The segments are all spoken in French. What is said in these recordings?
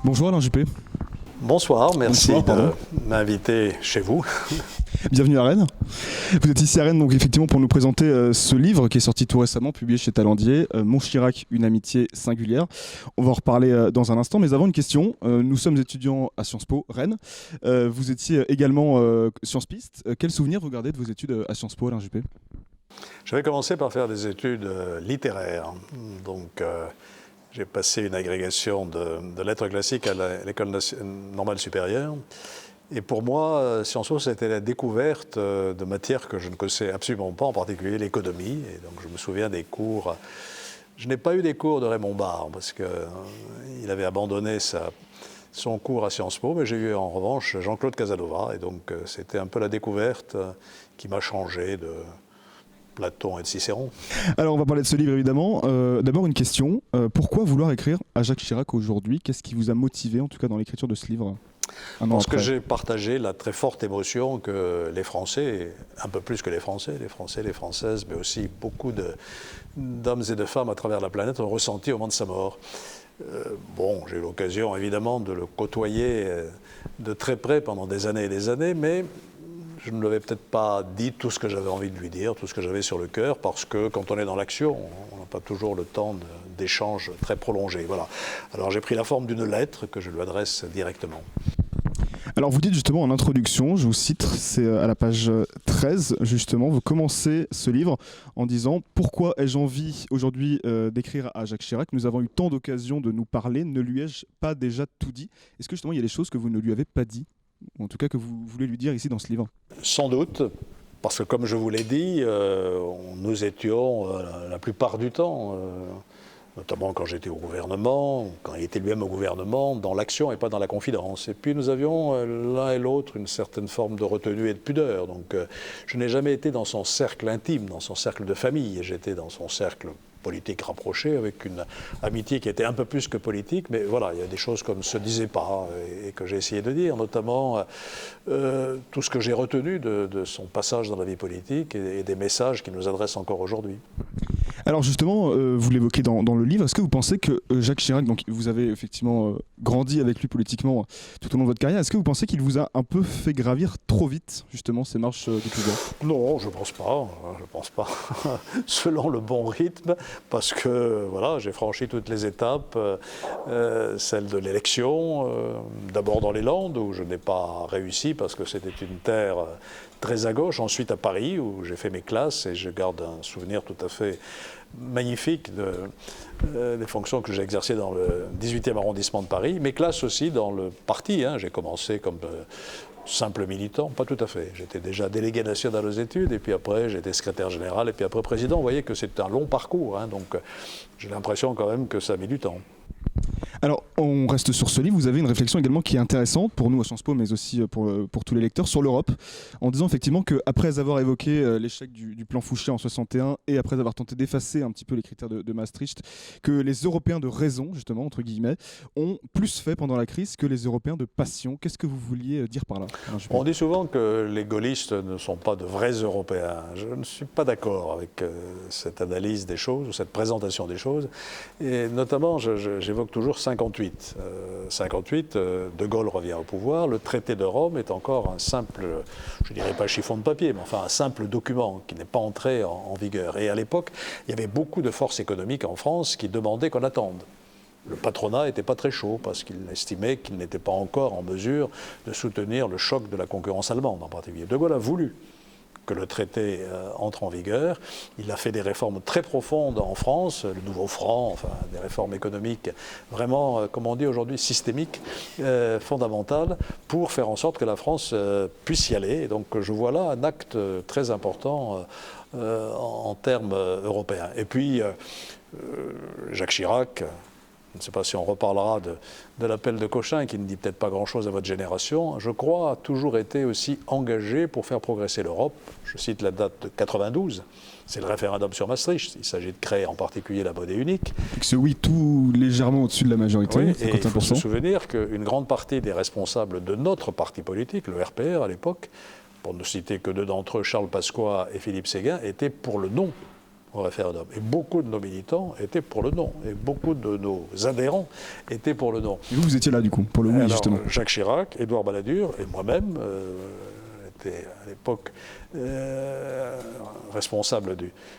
Bonjour Alain Juppé. Bonsoir, merci Bonsoir, de m'inviter chez vous. Bienvenue à Rennes. Vous êtes ici à Rennes donc effectivement pour nous présenter ce livre qui est sorti tout récemment, publié chez Talandier, Montchirac, une amitié singulière. On va en reparler dans un instant, mais avant une question. Nous sommes étudiants à Sciences Po, Rennes. Vous étiez également Sciences Piste. Quel souvenir vous gardez de vos études à Sciences Po, Alain Juppé ? J'avais commencé par faire des études littéraires. Donc, j'ai passé une agrégation de lettres classiques à l'École normale supérieure. Et pour moi, Sciences Po, c'était la découverte de matières que je ne connaissais absolument pas, en particulier l'économie. Et donc, je me souviens des cours. Je n'ai pas eu des cours de Raymond Barre, parce qu'il avait abandonné son cours à Sciences Po, mais j'ai eu en revanche Jean-Claude Casanova. Et donc, c'était un peu la découverte qui m'a changé de Platon et de Cicéron. Alors, on va parler de ce livre, évidemment. D'abord, une question. Pourquoi vouloir écrire à Jacques Chirac aujourd'hui ? Qu'est-ce qui vous a motivé, en tout cas, dans l'écriture de ce livre ? Parce que j'ai partagé la très forte émotion que les Français, un peu plus que les Français, les Françaises, mais aussi beaucoup d'hommes et de femmes à travers la planète ont ressenti au moment de sa mort. J'ai eu l'occasion, évidemment, de le côtoyer de très près pendant des années, mais je ne lui avais peut-être pas dit tout ce que j'avais envie de lui dire, tout ce que j'avais sur le cœur, parce que quand on est dans l'action, on n'a pas toujours le temps d'échanges très prolongés. Voilà. Alors j'ai pris la forme d'une lettre que je lui adresse directement. Alors vous dites justement en introduction, je vous cite, c'est à la page 13 justement, vous commencez ce livre en disant « Pourquoi ai-je envie aujourd'hui d'écrire à Jacques Chirac ? Nous avons eu tant d'occasions de nous parler, ne lui ai-je pas déjà tout dit ?» Est-ce que justement il y a des choses que vous ne lui avez pas dit, ou en tout cas que vous voulez lui dire ici dans ce livre ? Sans doute, parce que comme je vous l'ai dit, nous étions la plupart du temps, notamment quand j'étais au gouvernement, quand il était lui-même au gouvernement, dans l'action et pas dans la confidence. Et puis nous avions l'un et l'autre une certaine forme de retenue et de pudeur. Donc je n'ai jamais été dans son cercle intime, dans son cercle de famille. J'étais dans son cercle politique rapproché, avec une amitié qui était un peu plus que politique, mais voilà, il y a des choses qu'on ne se disait pas et que j'ai essayé de dire, notamment tout ce que j'ai retenu de son passage dans la vie politique et des messages qu'il nous adresse encore aujourd'hui. Alors justement, vous l'évoquez dans le livre, est-ce que vous pensez que Jacques Chirac, donc vous avez effectivement grandi avec lui politiquement tout au long de votre carrière, est-ce que vous pensez qu'il vous a un peu fait gravir trop vite justement ces marches du pouvoir ? Non, je pense pas. Selon le bon rythme, parce que voilà, j'ai franchi toutes les étapes, celle de l'élection, d'abord dans les Landes où je n'ai pas réussi parce que c'était une terre très à gauche, ensuite à Paris où j'ai fait mes classes et je garde un souvenir tout à fait magnifique des fonctions que j'ai exercées dans le 18e arrondissement de Paris, mes classes aussi dans le parti. J'ai commencé comme simple militant, pas tout à fait. J'étais déjà délégué national aux études et puis après j'étais secrétaire général et puis après président. Vous voyez que c'est un long parcours, donc j'ai l'impression quand même que ça a mis du temps. Alors, on reste sur ce livre. Vous avez une réflexion également qui est intéressante pour nous à Sciences Po, mais aussi pour tous les lecteurs, sur l'Europe, en disant effectivement qu'après avoir évoqué l'échec du plan Fouché en 61 et après avoir tenté d'effacer un petit peu les critères de Maastricht, que les Européens de raison, justement, entre guillemets, ont plus fait pendant la crise que les Européens de passion. Qu'est-ce que vous vouliez dire par là ? On dit souvent que les gaullistes ne sont pas de vrais Européens. Je ne suis pas d'accord avec cette analyse des choses ou cette présentation des choses. Et notamment, j'évoque toujours 58. 58, De Gaulle revient au pouvoir. Le traité de Rome est encore un simple, je ne dirais pas chiffon de papier, mais enfin un simple document qui n'est pas entré en vigueur. Et à l'époque, il y avait beaucoup de forces économiques en France qui demandaient qu'on attende. Le patronat n'était pas très chaud parce qu'il estimait qu'il n'était pas encore en mesure de soutenir le choc de la concurrence allemande en particulier. De Gaulle a voulu que le traité entre en vigueur. Il a fait des réformes très profondes en France, le nouveau franc, enfin des réformes économiques vraiment, comme on dit aujourd'hui, systémiques, fondamentales, pour faire en sorte que la France puisse y aller. Et donc je vois là un acte très important en termes européens. Et puis Jacques Chirac, je ne sais pas si on reparlera de l'appel de Cochin, qui ne dit peut-être pas grand-chose à votre génération, je crois, a toujours été aussi engagé pour faire progresser l'Europe. Je cite la date de 92, c'est le référendum sur Maastricht. Il s'agit de créer en particulier la monnaie unique. C'est oui, tout légèrement au-dessus de la majorité, oui, 51%. Et il faut se souvenir qu'une grande partie des responsables de notre parti politique, le RPR à l'époque, pour ne citer que deux d'entre eux, Charles Pasqua et Philippe Séguin, étaient pour le non. au référendum. Et beaucoup de nos militants étaient pour le non. Et beaucoup de nos adhérents étaient pour le non. Et vous étiez là, du coup, pour le oui, alors, justement. Jacques Chirac, Édouard Balladur et moi-même était à l'époque responsable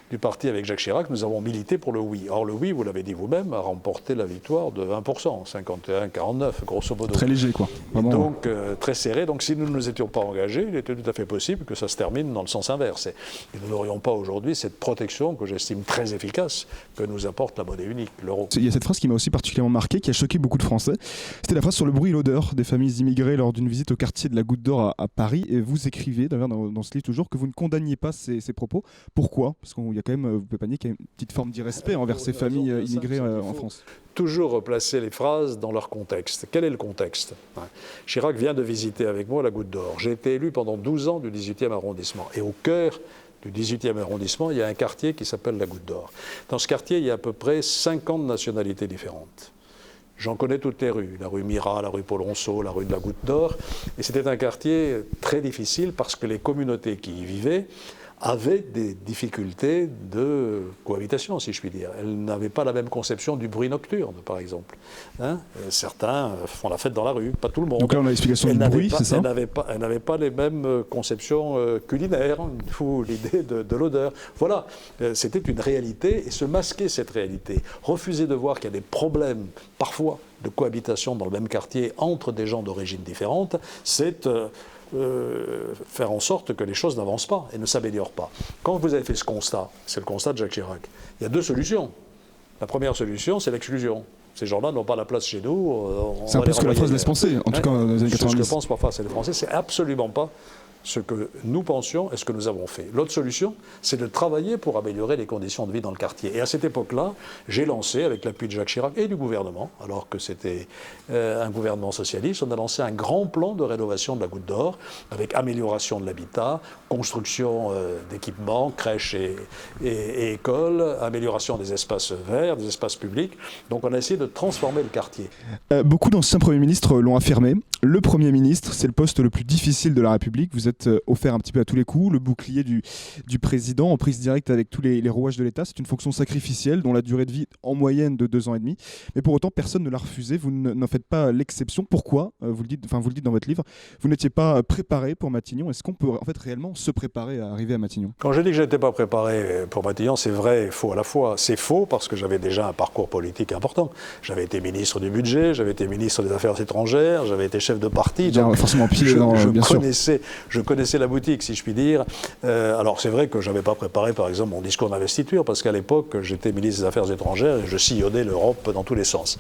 du parti avec Jacques Chirac, nous avons milité pour le oui. Or le oui, vous l'avez dit vous-même, a remporté la victoire de 20%, 51-49 grosso modo. Très léger quoi. Vraiment. Donc très serré, donc si nous ne nous étions pas engagés, il était tout à fait possible que ça se termine dans le sens inverse. Et nous n'aurions pas aujourd'hui cette protection que j'estime très efficace que nous apporte la monnaie unique, l'euro. Il y a cette phrase qui m'a aussi particulièrement marqué, qui a choqué beaucoup de Français. C'était la phrase sur le bruit et l'odeur des familles immigrées lors d'une visite au quartier de la Goutte d'Or à Paris. Et vous écrivez d'ailleurs dans ce livre toujours que vous ne condamniez pas ces propos. Pourquoi? Parce qu'il y a quand même, vous pouvez pas nier qu'il y a une petite forme d'irrespect envers ces familles immigrées en France. Toujours replacer les phrases dans leur contexte. Quel est le contexte? Chirac vient de visiter avec moi la Goutte d'Or. J'ai été élu pendant 12 ans du 18e arrondissement. Et au cœur du 18e arrondissement, il y a un quartier qui s'appelle la Goutte d'Or. Dans ce quartier, il y a à peu près 50 nationalités différentes. J'en connais toutes les rues, la rue Mira, la rue Polonceau, la rue de la Goutte d'Or. Et c'était un quartier très difficile parce que les communautés qui y vivaient avaient des difficultés de cohabitation, si je puis dire. Elles n'avaient pas la même conception du bruit nocturne, par exemple. Certains font la fête dans la rue, pas tout le monde. Donc là, on a l'explication du bruit, c'est ça? Elles n'avaient pas les mêmes conceptions culinaires, ou l'idée de l'odeur. Voilà, c'était une réalité, et se masquer cette réalité, refuser de voir qu'il y a des problèmes, parfois, de cohabitation dans le même quartier entre des gens d'origine différente, c'est faire en sorte que les choses n'avancent pas et ne s'améliorent pas. Quand vous avez fait ce constat, c'est le constat de Jacques Chirac, il y a deux solutions. La première solution, c'est l'exclusion. Ces gens-là n'ont pas la place chez nous. C'est un peu ce que la phrase laisse penser, en tout cas dans les années 90. Ce que pensent parfois les Français, c'est absolument pas ce que nous pensions et ce que nous avons fait. L'autre solution, c'est de travailler pour améliorer les conditions de vie dans le quartier. Et à cette époque-là, j'ai lancé, avec l'appui de Jacques Chirac et du gouvernement, alors que c'était un gouvernement socialiste, on a lancé un grand plan de rénovation de la Goutte d'Or, avec amélioration de l'habitat, construction d'équipements, crèches et écoles, amélioration des espaces verts, des espaces publics. Donc on a essayé de transformer le quartier. Beaucoup d'anciens premiers ministres l'ont affirmé. Le Premier ministre, c'est le poste le plus difficile de la République. Vous êtes offert un petit peu à tous les coups, le bouclier du président en prise directe avec tous les rouages de l'État. C'est une fonction sacrificielle dont la durée de vie en moyenne de 2 ans et demi. Mais pour autant, personne ne l'a refusé. Vous n'en faites pas l'exception. Pourquoi? Vous le dites dans votre livre. Vous n'étiez pas préparé pour Matignon. Est-ce qu'on peut en fait réellement se préparer à arriver à Matignon? Quand je dis que je n'étais pas préparé pour Matignon, c'est vrai et faux à la fois. C'est faux parce que j'avais déjà un parcours politique important. J'avais été ministre du budget, j'avais été ministre des Affaires étrangères, j'avais été chef de parti. Donc forcément pied dans, bien sûr. Je connaissais la boutique, si je puis dire. Alors c'est vrai que je n'avais pas préparé, par exemple, mon discours d'investiture, parce qu'à l'époque, j'étais ministre des Affaires étrangères et je sillonnais l'Europe dans tous les sens.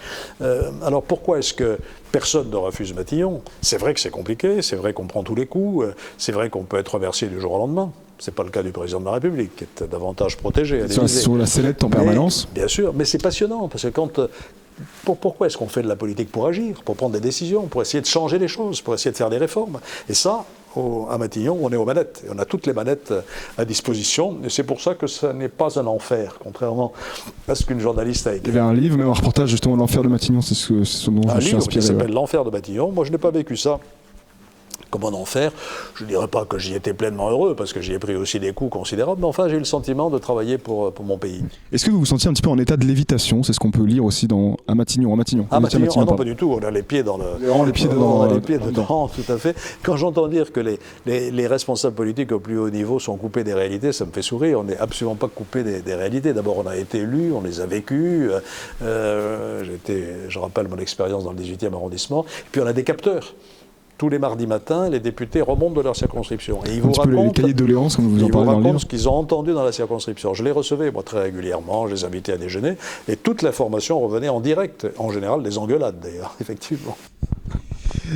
Alors pourquoi est-ce que personne ne refuse Matignon? C'est vrai que c'est compliqué, c'est vrai qu'on prend tous les coups, c'est vrai qu'on peut être remercié du jour au lendemain. Ce n'est pas le cas du président de la République, qui est davantage protégé. Sur la sellette en permanence. Bien sûr, mais c'est passionnant, parce que pourquoi est-ce qu'on fait de la politique? Pour agir, pour prendre des décisions, pour essayer de changer les choses, pour essayer de faire des réformes. Et ça, à Matignon, on est aux manettes. Et on a toutes les manettes à disposition. Et c'est pour ça que ce n'est pas un enfer, contrairement à ce qu'une journaliste a écrit. Il y avait un livre, même un reportage justement, L'Enfer de Matignon, c'est ce dont je me suis inspiré. Un livre qui s'appelle L'Enfer de Matignon. Moi, je n'ai pas vécu ça comme un enfer. Je ne dirais pas que j'y étais pleinement heureux, parce que j'y ai pris aussi des coups considérables, mais enfin, j'ai eu le sentiment de travailler pour mon pays. Est-ce que vous vous sentiez un petit peu en état de lévitation? C'est ce qu'on peut lire aussi à Matignon. À Matignon, non, pas du tout. On a les pieds dans le... On a les pieds dedans. On a les pieds dedans, tout à fait. Quand j'entends dire que les responsables politiques au plus haut niveau sont coupés des réalités, ça me fait sourire. On n'est absolument pas coupés des réalités. D'abord, on a été élus, on les a vécus. Je rappelle mon expérience dans le 18e arrondissement. Et puis, on a des capteurs. Tous les mardis matins, les députés remontent de leur circonscription. Et ils vous racontent, les cahiers de doléances, comme vous en parlez dans le livre. Ce qu'ils ont entendu dans la circonscription. Je les recevais, moi, très régulièrement, je les invitais à déjeuner, et toute l'information revenait en direct. En général, des engueulades, d'ailleurs, effectivement.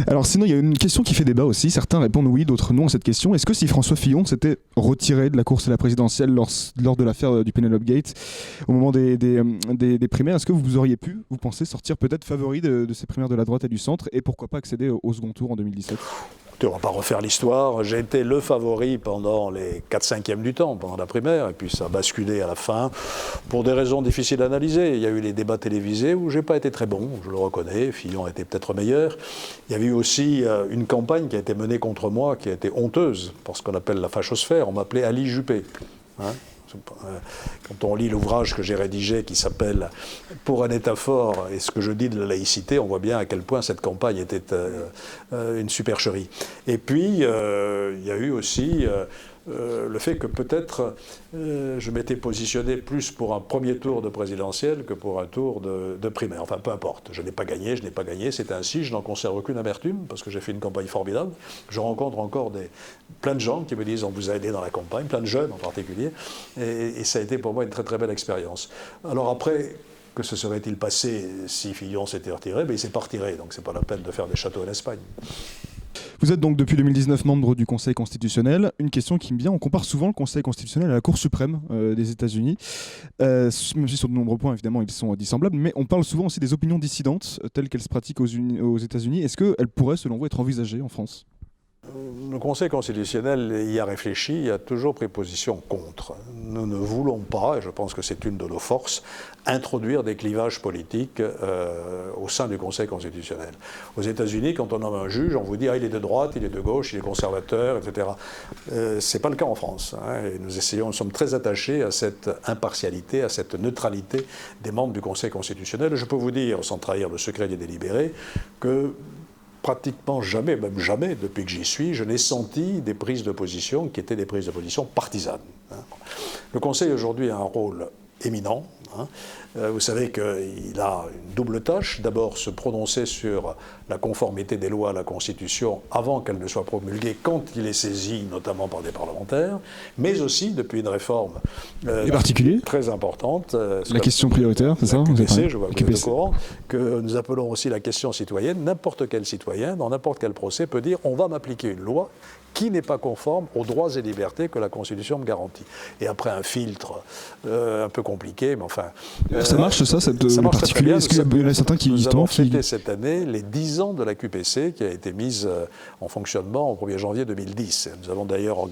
Alors sinon, il y a une question qui fait débat aussi. Certains répondent oui, d'autres non à cette question. Est-ce que si François Fillon s'était retiré de la course à la présidentielle lors de l'affaire du Penelope Gate, au moment des primaires, est-ce que vous auriez pu, vous pensez, sortir peut-être favori de ces primaires de la droite et du centre, et pourquoi pas accéder au second tour en 2017 ? On ne va pas refaire l'histoire. J'ai été le favori pendant les 4/5e du temps, pendant la primaire, et puis ça a basculé à la fin, pour des raisons difficiles à analyser. Il y a eu les débats télévisés où je n'ai pas été très bon, je le reconnais, Fillon était peut-être meilleur. Il y avait eu aussi une campagne qui a été menée contre moi, qui a été honteuse, pour ce qu'on appelle la fachosphère. On m'appelait Ali Juppé. Quand on lit l'ouvrage que j'ai rédigé qui s'appelle « Pour un État fort » et ce que je dis de la laïcité, on voit bien à quel point cette campagne était une supercherie. Et puis, il y a eu aussi le fait que peut-être je m'étais positionné plus pour un premier tour de présidentielle que pour un tour de primaire. Enfin, peu importe. Je n'ai pas gagné, c'est ainsi. Je n'en conserve aucune amertume parce que j'ai fait une campagne formidable. Je rencontre encore plein de gens qui me disent on vous a aidé dans la campagne, plein de jeunes en particulier. Et ça a été pour moi une très très belle expérience. Alors après, que se serait-il passé si Fillon s'était retiré? Il ne s'est pas retiré, donc c'est pas la peine de faire des châteaux en Espagne. Vous êtes donc depuis 2019 membre du Conseil constitutionnel. Une question qui me vient, on compare souvent le Conseil constitutionnel à la Cour suprême des États-Unis, même si sur de nombreux points évidemment ils sont dissemblables, mais on parle souvent aussi des opinions dissidentes telles qu'elles se pratiquent aux États-Unis. Est-ce qu'elles pourraient selon vous être envisagées en France ? Le Conseil constitutionnel y a réfléchi, a toujours pris position contre. Nous ne voulons pas, et je pense que c'est une de nos forces, introduire des clivages politiques au sein du Conseil constitutionnel. Aux États-Unis, quand on nomme un juge, on vous dit il est de droite, il est de gauche, il est conservateur, etc. Ce n'est pas le cas en France. Et nous sommes très attachés à cette impartialité, à cette neutralité des membres du Conseil constitutionnel. Et je peux vous dire, sans trahir le secret des délibérés, que pratiquement jamais, même jamais, depuis que j'y suis, je n'ai senti des prises de position qui étaient des prises de position partisanes. Le Conseil aujourd'hui a un rôle éminent. Vous savez qu'il a une double tâche. D'abord, se prononcer sur la conformité des lois à la Constitution avant qu'elles ne soient promulguées, quand il est saisi, notamment par des parlementaires, mais aussi, depuis une réforme très importante, la question prioritaire, c'est ça? QPC, je vois que vous êtes au courant, que nous appelons aussi la question citoyenne. N'importe quel citoyen, dans n'importe quel procès, peut dire « on va m'appliquer une loi » qui n'est pas conforme aux droits et libertés que la Constitution me garantit. Et après un filtre un peu compliqué, mais enfin... ça marche ça marche très bien. Est-ce qu'il y en a certains qui... Nous avons fêté cette année les 10 ans de la QPC qui a été mise en fonctionnement au 1er janvier 2010. Nous avons d'ailleurs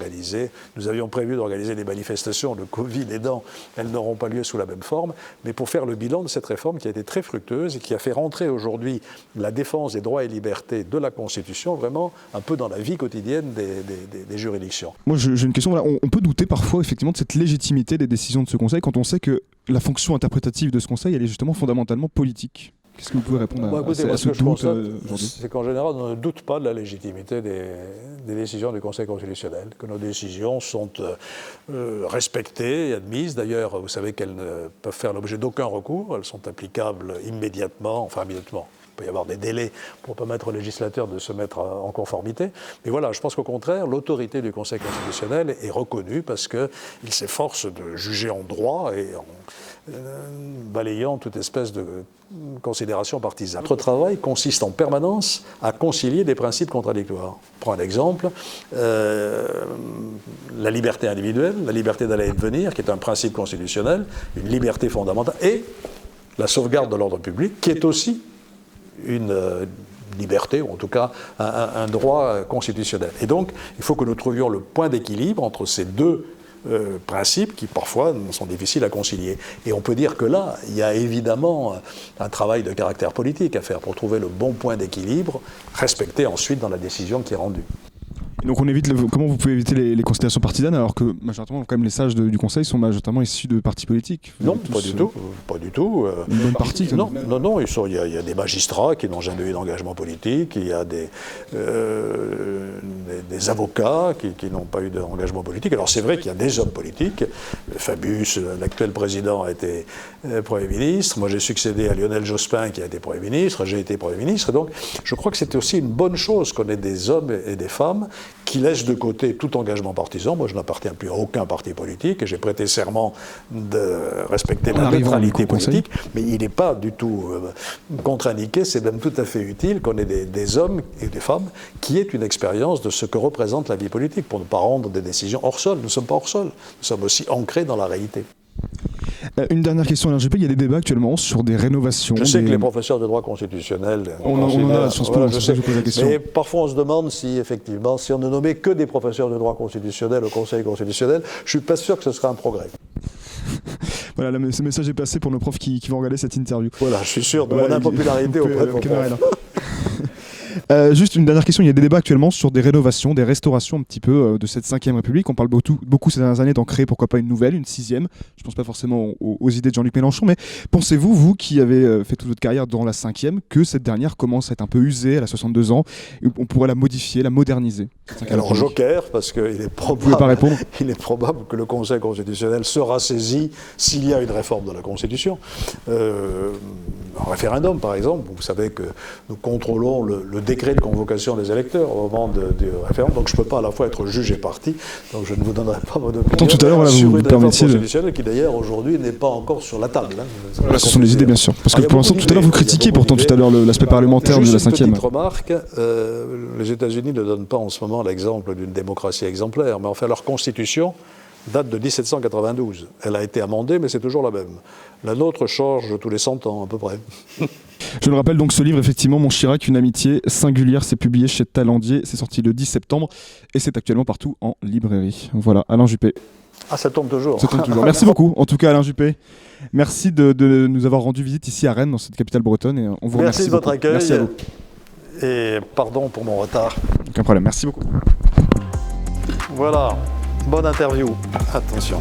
nous avions prévu d'organiser des manifestations, le Covid aidant, elles n'auront pas lieu sous la même forme, mais pour faire le bilan de cette réforme qui a été très fructueuse et qui a fait rentrer aujourd'hui la défense des droits et libertés de la Constitution vraiment un peu dans la vie quotidienne des juridictions. Moi, j'ai une question. Voilà, on peut douter parfois effectivement de cette légitimité des décisions de ce Conseil quand on sait que la fonction interprétative de ce Conseil, elle est justement fondamentalement politique. Qu'est-ce que vous pouvez répondre à ce doute aujourd'hui ? C'est qu'en général, on ne doute pas de la légitimité des décisions du Conseil constitutionnel, que nos décisions sont respectées et admises. D'ailleurs, vous savez qu'elles ne peuvent faire l'objet d'aucun recours. Elles sont applicables immédiatement. Il peut y avoir des délais pour permettre au législateur de se mettre en conformité. Mais voilà, je pense qu'au contraire, l'autorité du Conseil constitutionnel est reconnue parce qu'il s'efforce de juger en droit et en balayant toute espèce de considération partisane. Notre travail consiste en permanence à concilier des principes contradictoires. Je prends un exemple, la liberté individuelle, la liberté d'aller et de venir, qui est un principe constitutionnel, une liberté fondamentale, et la sauvegarde de l'ordre public, qui est aussi une liberté, ou en tout cas un droit constitutionnel. Et donc, il faut que nous trouvions le point d'équilibre entre ces deux principes qui, parfois, sont difficiles à concilier. Et on peut dire que là, il y a évidemment un travail de caractère politique à faire pour trouver le bon point d'équilibre, respecté ensuite dans la décision qui est rendue. Donc comment vous pouvez éviter les considérations partisanes alors que majoritairement quand même les sages du Conseil sont majoritairement issus de partis politiques? Non, pas du tout. Une bonne partie quand même. Non, il y a des magistrats qui n'ont jamais eu d'engagement politique, il y a des avocats qui n'ont pas eu d'engagement politique. Alors c'est vrai qu'il y a des hommes politiques. Fabius, l'actuel président, a été Premier ministre. Moi j'ai succédé à Lionel Jospin qui a été Premier ministre. J'ai été Premier ministre. Donc je crois que c'était aussi une bonne chose qu'on ait des hommes et des femmes qui laisse de côté tout engagement partisan. Moi, je n'appartiens plus à aucun parti politique et j'ai prêté serment de respecter la neutralité politique, mais il n'est pas du tout contre-indiqué, c'est même tout à fait utile qu'on ait des hommes et des femmes qui aient une expérience de ce que représente la vie politique pour ne pas rendre des décisions hors sol. Nous ne sommes pas hors sol, nous sommes aussi ancrés dans la réalité. Une dernière question à l'RGP, il y a des débats actuellement sur des rénovations. Je sais que les professeurs de droit constitutionnel... On en a, je pose la question. Mais parfois on se demande si effectivement, si on ne nommait que des professeurs de droit constitutionnel au Conseil constitutionnel, je ne suis pas sûr que ce sera un progrès. Voilà, ce message est passé pour nos profs qui vont regarder cette interview. Voilà, je suis sûr de mon impopularité auprès de vos profs. Juste une dernière question, il y a des débats actuellement sur des rénovations, des restaurations un petit peu de cette 5e République. On parle beaucoup ces dernières années d'en créer pourquoi pas une nouvelle, une 6e. Je pense pas forcément aux idées de Jean-Luc Mélenchon, mais pensez-vous, vous qui avez fait toute votre carrière dans la 5e, que cette dernière commence à être un peu usée, elle a 62 ans, et on pourrait la modifier, la moderniser? Alors joker, parce qu'il est Vous pouvez pas répondre. probable que le Conseil constitutionnel sera saisi s'il y a une réforme de la Constitution. Un référendum, par exemple, vous savez que nous contrôlons le décret de convocation des électeurs au moment du référendum, donc je ne peux pas à la fois être juge et parti, donc je ne vous donnerai pas mon opinion tout à l'heure, voilà, sur vous une réforme permettiez constitutionnelle qui d'ailleurs aujourd'hui n'est pas encore sur la table. Voilà, ce sont les idées, bien sûr. Parce que pour l'instant, tout à l'heure, vous critiquiez pourtant tout à l'heure l'aspect parlementaire de la 5e. Juste une petite remarque, les États-Unis ne donnent pas en ce moment l'exemple d'une démocratie exemplaire, mais enfin leur constitution date de 1792. Elle a été amendée, mais c'est toujours la même. La nôtre change tous les 100 ans, à peu près. Je le rappelle donc, ce livre, effectivement, Mon Chirac, une amitié singulière, c'est publié chez Talandier, c'est sorti le 10 septembre, et c'est actuellement partout en librairie. Voilà, Alain Juppé. Ah, ça tombe toujours. Ça tombe toujours. Merci beaucoup, en tout cas, Alain Juppé. Merci de nous avoir rendu visite ici à Rennes, dans cette capitale bretonne, et on vous remercie. Merci de votre accueil. Merci à vous. Et pardon pour mon retard. Aucun problème, merci beaucoup. Voilà, bonne interview. Attention.